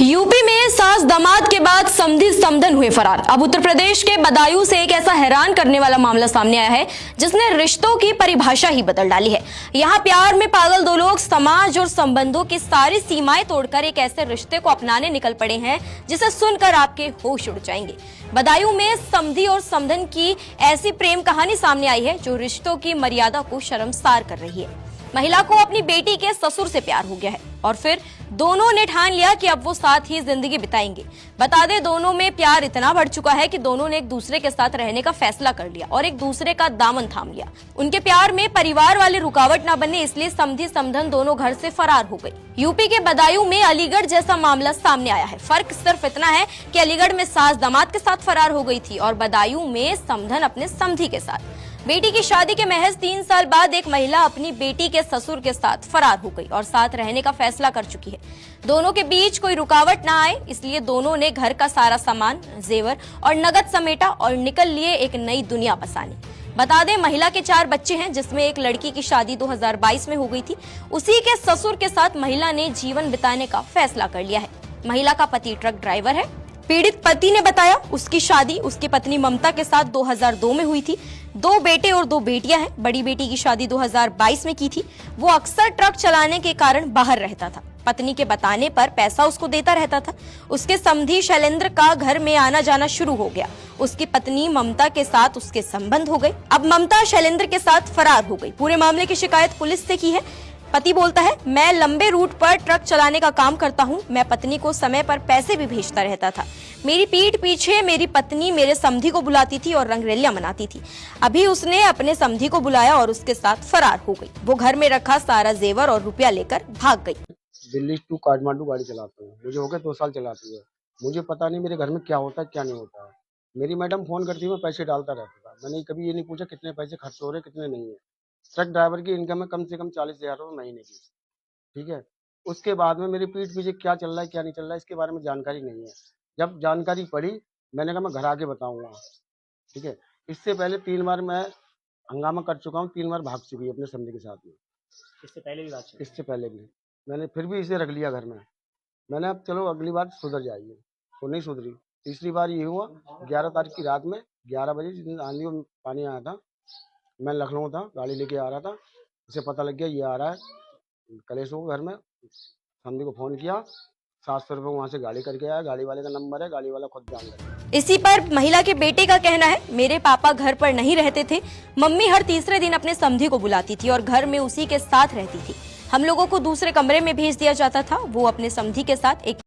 UP में सास दामाद के बाद समधी समधन हुए फरार। अब उत्तर प्रदेश के बदायूं से एक ऐसा हैरान करने वाला मामला सामने आया है जिसने रिश्तों की परिभाषा ही बदल डाली है। यहाँ प्यार में पागल दो लोग समाज और संबंधों की सारी सीमाएं तोड़कर एक ऐसे रिश्ते को अपनाने निकल पड़े हैं जिसे सुनकर आपके होश उड़ जाएंगे। बदायूं में समधी और समधन की ऐसी प्रेम कहानी सामने आई है जो रिश्तों की मर्यादा को शर्मसार कर रही है। महिला को अपनी बेटी के ससुर से प्यार हो गया है और फिर दोनों ने ठान लिया कि अब वो साथ ही जिंदगी बिताएंगे। बता दें, दोनों में प्यार इतना बढ़ चुका है कि दोनों ने एक दूसरे के साथ रहने का फैसला कर लिया और एक दूसरे का दामन थाम लिया। उनके प्यार में परिवार वाले रुकावट ना बने, इसलिए समधी समधन दोनों घर से फरार हो गई। यूपी के बदायूं में अलीगढ़ जैसा मामला सामने आया है। फर्क सिर्फ इतना है कि अलीगढ़ में सास दामाद के साथ फरार हो गई थी और बदायूं में समधन अपने समधी के साथ। बेटी की शादी के महज 3 साल बाद एक महिला अपनी बेटी के ससुर के साथ फरार हो गई और साथ रहने का फैसला कर चुकी है। दोनों के बीच कोई रुकावट ना आए, इसलिए दोनों ने घर का सारा सामान, जेवर और नगद समेटा और निकल लिए एक नई दुनिया बसाने। बता दें, महिला के 4 बच्चे हैं, जिसमें एक लड़की की शादी 2022 में हो गई थी। उसी के ससुर के साथ महिला ने जीवन बिताने का फैसला कर लिया है। महिला का पति ट्रक ड्राइवर है। पीड़ित पति ने बताया, उसकी शादी उसकी पत्नी ममता के साथ 2002 में हुई थी। 2 बेटे और 2 बेटियां हैं। बड़ी बेटी की शादी 2022 में की थी। वो अक्सर ट्रक चलाने के कारण बाहर रहता था। पत्नी के बताने पर पैसा उसको देता रहता था। उसके समधी शैलेंद्र का घर में आना जाना शुरू हो गया। उसकी पत्नी ममता के साथ उसके संबंध हो गए। अब ममता शैलेंद्र के साथ फरार हो गई। पूरे मामले की शिकायत पुलिस से की है। पति बोलता है, मैं लंबे रूट पर ट्रक चलाने का काम करता हूं। मैं पत्नी को समय पर पैसे भी भेजता रहता था। मेरी पीठ पीछे मेरी पत्नी मेरे समधी को बुलाती थी और रंगरेलियां मनाती थी। अभी उसने अपने समधी को बुलाया और उसके साथ फरार हो गई। वो घर में रखा सारा जेवर और रुपया लेकर भाग गई। दिल्ली टू काठमांडू गाड़ी चलाता हूँ। मुझे हो गए 2 साल चलाती है। मुझे पता नहीं मेरे घर में क्या होता है क्या नहीं होता है। मेरी मैडम फोन करती है, मैं पैसे डालता रहता था। मैंने कभी ये नहीं पूछा कितने पैसे खर्च हो रहे कितने नहीं है। ट्रक ड्राइवर की इनकम है कम से कम 40,000 रुपये महीने की। ठीक है, उसके बाद में मेरी पीठ पीछे क्या चल रहा है क्या नहीं चल रहा है इसके बारे में जानकारी नहीं है। जब जानकारी पड़ी, मैंने कहा मैं घर आके बताऊंगा। ठीक है, इससे पहले 3 बार मैं हंगामा कर चुका हूँ। 3 बार भाग चुकी है अपने समधी के साथ में। इससे पहले भी बात इससे पहले भी मैंने फिर भी इसे रख लिया घर में। मैंने अब चलो अगली बार सुधर जाएगी, तो नहीं सुधरी। तीसरी बार ये हुआ 11 तारीख की रात में 11 बजे, जिस दिन आंधी और पानी आया था। मैं लखनऊ था, गाड़ी लेके आ रहा था। उसे पता लग गया ये आ रहा है कलेश हो घर में। समधी को फोन किया, 700 रुपये वहाँ से गाड़ी करके आया। गाड़ी वाले का नंबर है, गाड़ी वाला खुद जान गया। इसी पर महिला के बेटे का कहना है, मेरे पापा घर पर नहीं रहते थे। मम्मी हर तीसरे दिन अपने समधी को बुलाती थी और घर में उसी के साथ रहती थी। हम लोगों को दूसरे कमरे में भेज दिया जाता था। वो अपने समधी के साथ एक